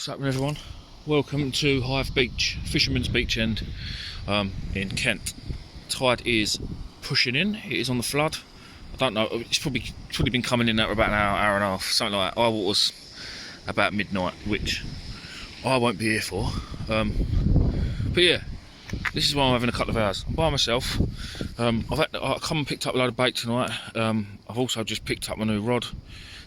What's happening, everyone? Welcome to Hythe Beach, Fisherman's Beach End in Kent. Tide is pushing in, it is on the flood. I don't know, it's probably been coming in at about an hour and a half, something like that. Our water's about midnight, which I won't be here for. But yeah, this is why I'm having a couple of hours. I'm by myself. I come and picked up a load of bait tonight. I've also just picked up my new rod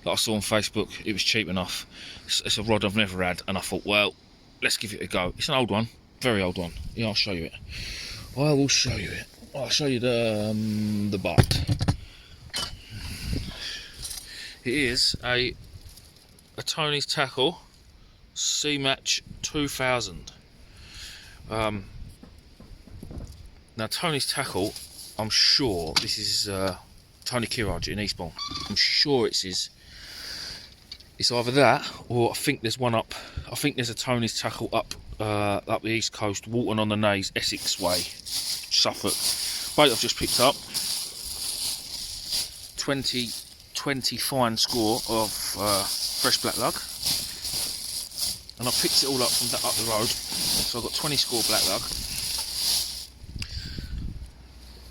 that I saw on Facebook. It was cheap enough. It's a rod I've never had, and I thought, well, let's give it a go. It's an old one, very old one. Yeah, I'll show you it. I will show you it. I'll show you the bite. It is a Tony's Tackle Sea Match 2000. Now Tony's Tackle, I'm sure this is Tony Kiraj in Eastbourne. I'm sure it's his. It's either that, or I think there's one up. I think there's a Tony's Tackle up the east coast, Walton on the Naze, Essex way, Suffolk. Bait I've just picked up. 20 fine score of fresh black lug, and I picked it all up from up the road. So I've got 20 score black lug.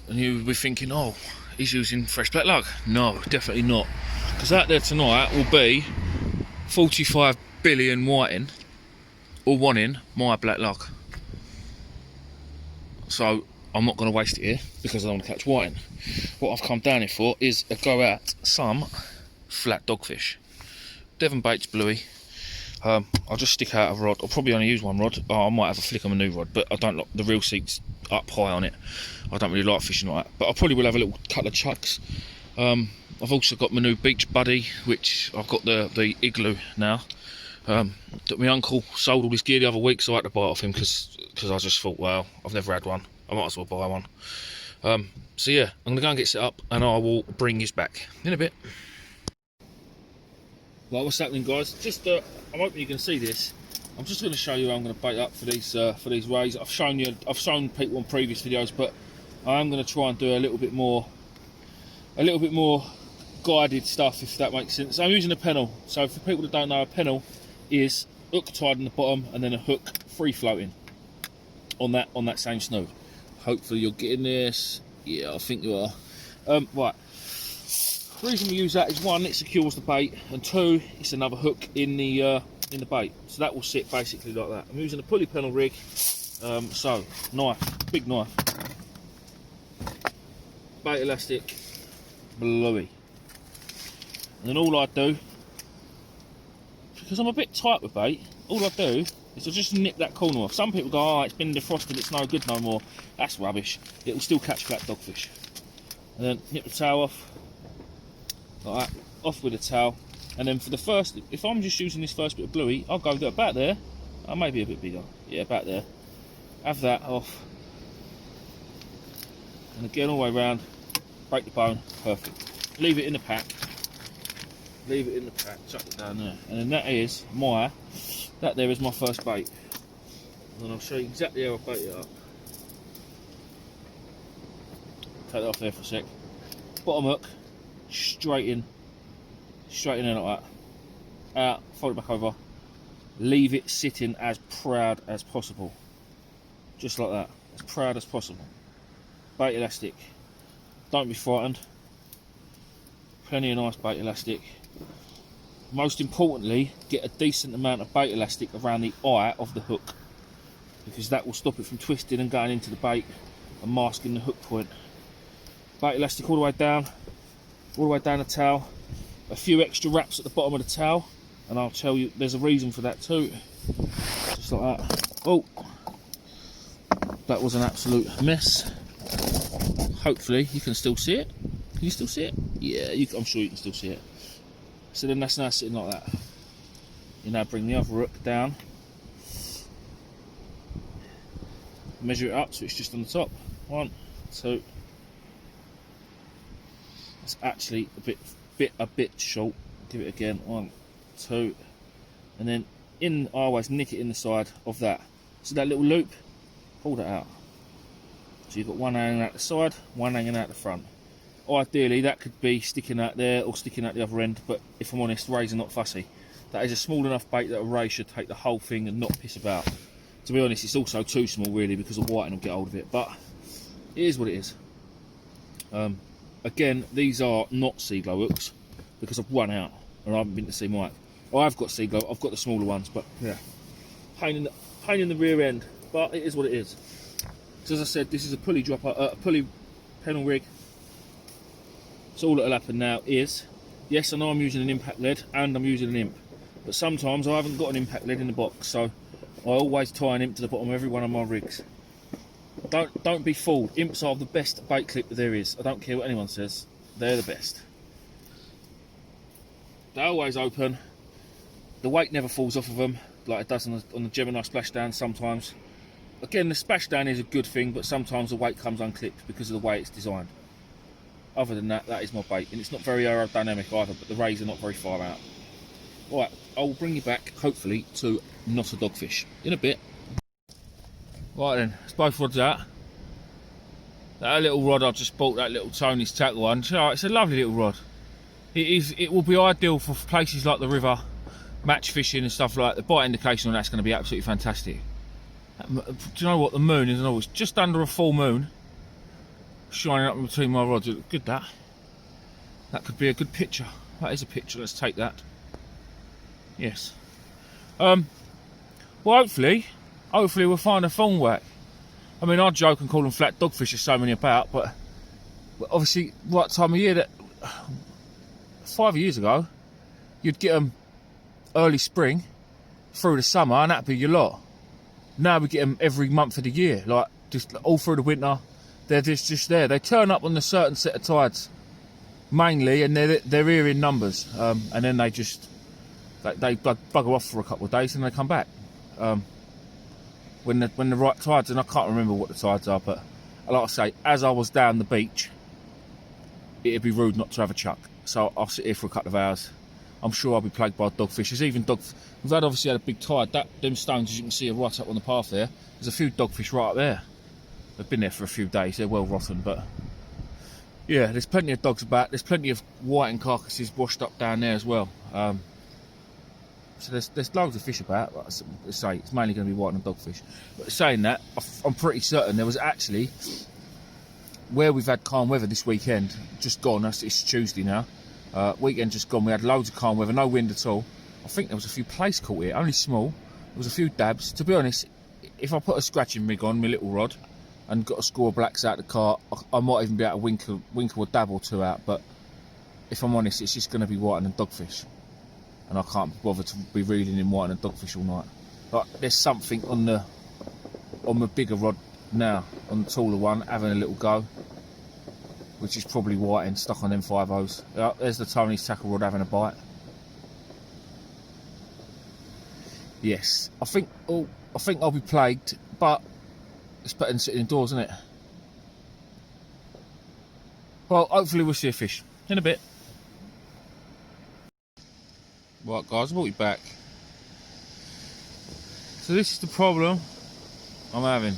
And you'll be thinking, oh, he's using fresh black lug. No, definitely not. Because out there tonight will be 45 billion whiting, all wanting my black lug. So I'm not going to waste it here because I don't want to catch whiting. What I've come down here for is a go at some flat dogfish. Devon bait's bluey. I'll just stick out a rod. I'll probably only use one rod. I might have a flick on a new rod, but I don't like the reel seats up high on it. I don't really like fishing like that, but I probably will have a little couple of chucks. I've also got my new beach buddy, which I've got the igloo now. That my uncle sold all his gear the other week, so I had to buy it off him because I just thought, well, I've never had one. I might as well buy one. So yeah, I'm gonna go and get set up, and I will bring you back in a bit. Right, what's happening, guys? Just I'm hoping you can see this. I'm just going to show you how I'm going to bait up for these rays. I've shown people on previous videos, but I am going to try and do a little bit more guided stuff, if that makes sense. I'm using a pennel. So for people that don't know, a pennel is hook tied in the bottom and then a hook free floating on that same snood. Hopefully you're getting this. Yeah, I think you are. Right. The reason we use that is, one, it secures the bait, and two, it's another hook in the bait, so that will sit basically like that. I'm using a pulley pennel rig, so knife, big knife, bait elastic, bluey, and then all I do, because I'm a bit tight with bait, all I do is I just nip that corner off. Some people go, oh, it's been defrosted, it's no good no more. That's rubbish. It will still catch flat dogfish. And then nip the tail off. Like that, off with the towel, and then for the first, if I'm just using this first bit of bluey, I'll go about there, maybe a bit bigger, yeah, about there, have that off, and again all the way around, break the bone, perfect. Leave it in the pack, chuck it down there, and then that there is my first bait, and then I'll show you exactly how I bait it up. Take that off there for a sec, bottom hook, straight in there like that, out, fold it back over, leave it sitting as proud as possible, just like that, as proud as possible. Bait elastic, don't be frightened, plenty of nice bait elastic. Most importantly, get a decent amount of bait elastic around the eye of the hook, because that will stop it from twisting and going into the bait and masking the hook point. Bait elastic all the way down the towel, a few extra wraps at the bottom of the towel, and I'll tell you there's a reason for that too. Just like that. Oh, that was an absolute mess. Hopefully you can still see it. Can you still see it? Yeah, I'm sure you can still see it. So then that's now sitting like that. You now bring the other hook down, measure it up so it's just on the top. 1, 2. It's actually a bit short. Give it again. 1, 2, and then I always nick it in the side of that. So that little loop, pull that out. So you've got one hanging out the side, one hanging out the front. Ideally that could be sticking out there or sticking out the other end, but if I'm honest, rays are not fussy. That is a small enough bait that a ray should take the whole thing and not piss about. To be honest, it's also too small really, because the whiting will get hold of it, but it is what it is. Again, these are not sea glow hooks because I've run out and I haven't been to see Mike. I've got sea glow, I've got the smaller ones, but yeah, pain in the rear end, but it is what it is. So as I said, this is a pulley dropper, a pulley panel rig. So all that'll happen now is, yes, I know I'm using an impact lead and I'm using an imp, but sometimes I haven't got an impact lead in the box, so I always tie an imp to the bottom of every one of my rigs. Don't be fooled. Imps are the best bait clip that there is. I don't care what anyone says. They're the best. They're always open. The weight never falls off of them like it does on the Gemini splashdown sometimes. Again, the splashdown is a good thing, but sometimes the weight comes unclipped because of the way it's designed. Other than that, that is my bait. And it's not very aerodynamic either, but the rays are not very far out. Right, I will bring you back, hopefully, to not a dogfish in a bit. Right then, it's both rods out. That little rod I just bought, that little Tony's tackle one, it's a lovely little rod. It will be ideal for places like the river, match fishing and stuff like that. The bite indication on that's going to be absolutely fantastic. Do you know what, the moon is always just under a full moon, shining up between my rods. Good that. That could be a good picture. That is a picture, let's take that. Yes. Well, hopefully we'll find a thornwhack. I mean, I joke and call them flat dogfish, there's so many about, but obviously, right time of year, that 5 years ago, you'd get them early spring through the summer, and that'd be your lot. Now we get them every month of the year, like just all through the winter. They're just there. They turn up on a certain set of tides, mainly, and they're here in numbers, and then they just they bugger off for a couple of days and they come back. When the right tides, and I can't remember what the tides are, but like I say, as I was down the beach, it'd be rude not to have a chuck. So I'll sit here for a couple of hours. I'm sure I'll be plagued by dogfish. There's even we've obviously had a big tide. Them stones, as you can see, are right up on the path there. There's a few dogfish right up there. They've been there for a few days. They're well rotten, but yeah, there's plenty of dogs about. There's plenty of whiting carcasses washed up down there as well. So there's loads of fish about. Like I say, it's mainly going to be white and dogfish. But saying that, I'm pretty certain there was actually, where we've had calm weather this weekend, just gone. It's Tuesday now. Weekend just gone. We had loads of calm weather, no wind at all. I think there was a few place caught here, only small. There was a few dabs. To be honest, if I put a scratching rig on my little rod and got a score of blacks out the car, I might even be able to winkle a dab or two out. But if I'm honest, it's just going to be white and dogfish. And I can't bother to be reeling in white and dogfish all night. But there's something on the bigger rod now, on the taller one, having a little go, which is probably whiting, stuck on them 5.0s. There's the Tony's tackle rod having a bite. Yes, I think I'll be plagued, but it's better than sitting indoors, isn't it? Well, hopefully we'll see a fish in a bit. Right guys, I brought you back. So this is the problem I'm having.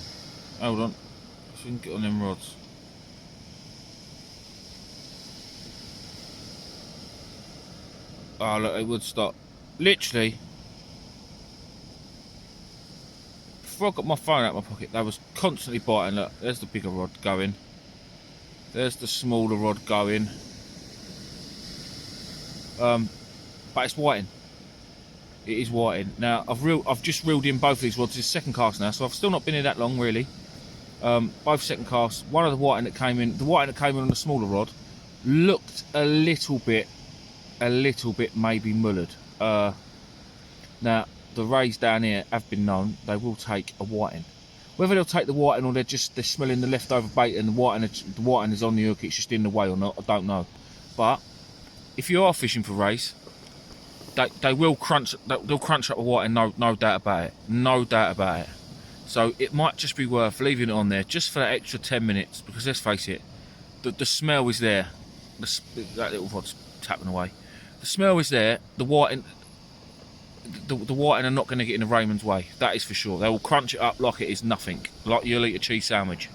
Hold on, so we can get on them rods. Oh look, it would stop. Literally, before I got my phone out of my pocket, they was constantly biting. Look, there's the bigger rod going. There's the smaller rod going. But it's whiting. It is whiting. Now I've just reeled in both these rods. It's second cast now, so I've still not been here that long really. Both second casts. One of the whiting that came in, on the smaller rod, looked a little bit maybe mullered. Now the rays down here have been known, they will take a whiting. Whether they'll take the whiting or they're smelling the leftover bait and the whiting is on the hook, it's just in the way or not, I don't know. But if you are fishing for rays, they will crunch. They'll crunch up a whiting, no doubt about it. No doubt about it. So it might just be worth leaving it on there just for that extra 10 minutes, because let's face it, the smell is there. That little rod's tapping away. The smell is there. The whiting are not going to get in the Raymond's way. That is for sure. They will crunch it up like it is nothing, like you'll eat a cheese sandwich.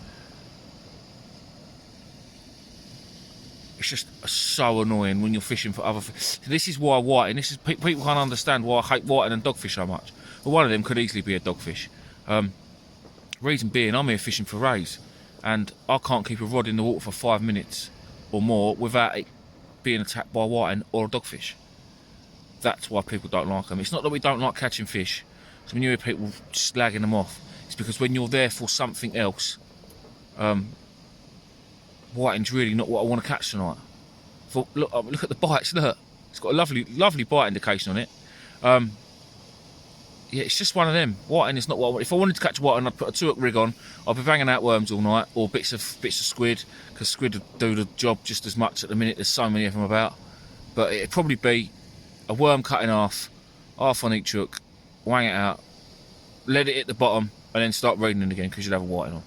it's just so annoying when you're fishing for other fish. This is why whiting, people can't understand why I hate whiting and dogfish so much. Well, one of them could easily be a dogfish. Reason being, I'm here fishing for rays, and I can't keep a rod in the water for 5 minutes or more without it being attacked by whiting or a dogfish. That's why people don't like them. It's not that we don't like catching fish. So when you hear people slagging them off, it's because when you're there for something else, whiting's really not what I want to catch tonight. Look at the bites. Look, it's got a lovely bite indication on it. Yeah, it's just one of them. Whiting is not what I want. If I wanted to catch whiting, I'd put a 2-hook rig on. I'd be banging out worms all night, or bits of squid, because squid would do the job just as much at the minute. There's so many of them about. But it'd probably be a worm cut in half on each hook, wang it out, let it hit the bottom, and then start reading it again, because you'd have a whiting on.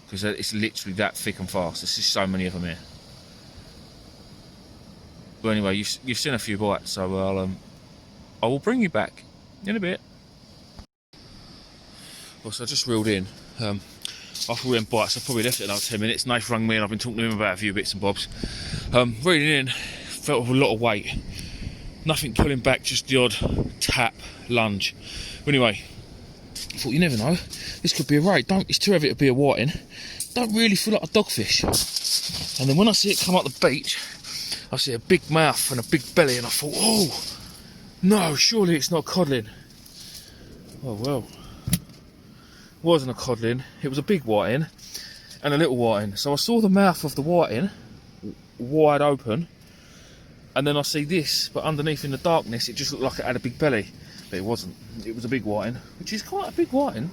Because it's literally that thick and fast. There's just so many of them here. But anyway, you've seen a few bites, so I will bring you back in a bit. Well, so I just reeled in. After all them bites, I probably left it another 10 minutes. Nath rang me and I've been talking to him about a few bits and bobs. Reeling in, felt a lot of weight. Nothing pulling back, just the odd tap, lunge. But anyway, I thought, you never know, this could be a ray. It's too heavy to be a whiting. Don't really feel like a dogfish. And then when I see it come up the beach, I see a big mouth and a big belly, and I thought, oh, no, surely it's not codling. Oh well, it wasn't a codling, it was a big whiting and a little whiting. So I saw the mouth of the whiting wide open, and then I see this, but underneath in the darkness it just looked like it had a big belly, but it wasn't. It was a big whiting, which is quite a big whiting.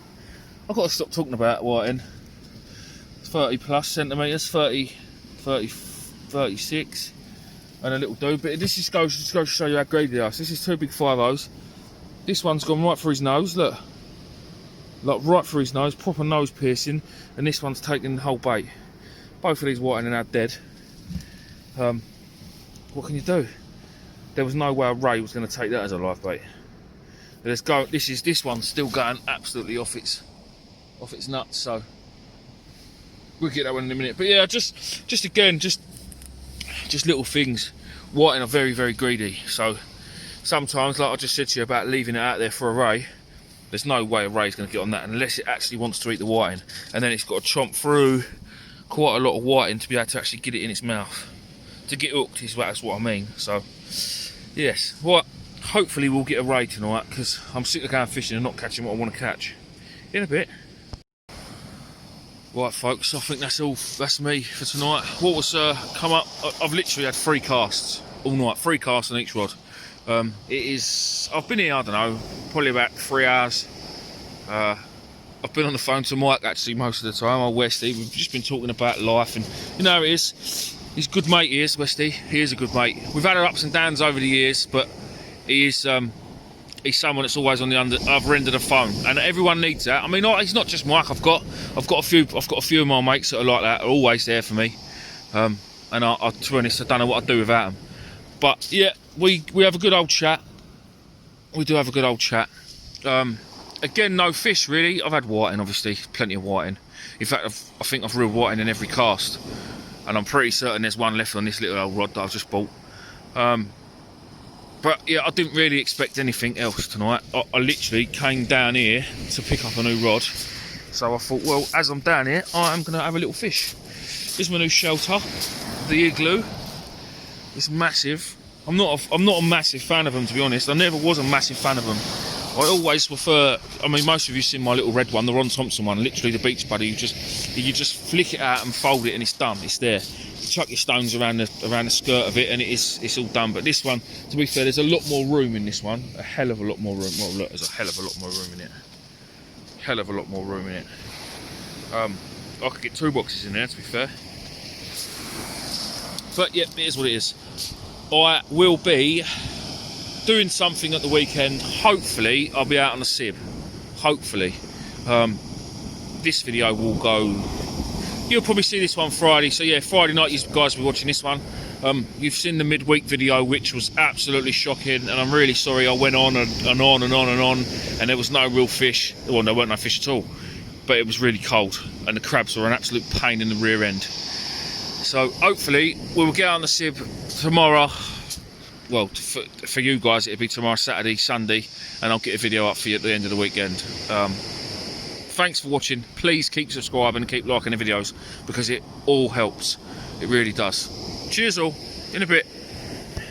I've got to stop talking about whiting. 30 plus centimetres, 30, 36, and a little dude. But this just goes to show you how greedy they are. So this is 2 big 5-0s. This one's gone right for his nose, look. Like right for his nose, proper nose piercing, and this one's taking the whole bait. Both of these whiting are now dead. What can you do? There was no way a ray was going to take that as a live bait. Let's go. This one's still going absolutely off its nuts. So we'll get that one in a minute. But yeah, just again, just little things. Whiting are very, very greedy. So sometimes, like I just said to you about leaving it out there for a ray, there's no way a ray's going to get on that unless it actually wants to eat the whiting, and then it's got to chomp through quite a lot of whiting to be able to actually get it in its mouth. To get hooked that's what I mean. So yes, hopefully we'll get a ray tonight, because I'm sick of going fishing and not catching what I want to catch. In a bit. Right folks, I think that's me for tonight. What was come up, I've literally had 3 casts all night, 3 casts on each rod. I've been here, I don't know, probably about 3 hours. I've been on the phone to Mike actually most of the time, old Westy. We've just been talking about life, and you know how it is. He's a good mate, he is, Westy. He is a good mate. We've had our ups and downs over the years, but he's someone that's always on the other end of the phone, and everyone needs that. I mean, it's not just Mike. I've got a few of my mates that are like that, are always there for me. And to be honest, I don't know what I'd do without them. But yeah, we have a good old chat. We do have a good old chat. Again, no fish really. I've had whiting, obviously, plenty of whiting. In fact, I think I've reeled whiting in every cast, and I'm pretty certain there's one left on this little old rod that I've just bought. But yeah, I didn't really expect anything else tonight. I literally came down here to pick up a new rod, so I thought, well, as I'm down here, I'm going to have a little fish. This is my new shelter, the Igloo. It's massive. I'm not a massive fan of them, to be honest. I never was a massive fan of them. I always prefer, I mean, most of you seen my little red one, the Ron Thompson one, literally the Beach Buddy. You just flick it out and fold it and it's done, it's there. You chuck your stones around the skirt of it and it's all done. But this one, to be fair, there's a lot more room in this one, a hell of a lot more room. Well, look, there's a hell of a lot more room in it. Hell of a lot more room in it. I could get 2 boxes in there, to be fair. But yeah, it is what it is. I will be doing something at the weekend. Hopefully I'll be out on a sib. Hopefully. This video will go, you'll probably see this one Friday. So yeah, Friday night you guys will be watching this one. You've seen the midweek video, which was absolutely shocking, and I'm really sorry I went on and on and on and on, and there was no real fish. Well, there weren't no fish at all, but it was really cold and the crabs were an absolute pain in the rear end. So hopefully we will get on the sib tomorrow. Well, for you guys it'll be tomorrow, Saturday, Sunday, and I'll get a video up for you at the end of the weekend. Thanks for watching. Please keep subscribing and keep liking the videos, because it all helps. It really does. Cheers all. In a bit.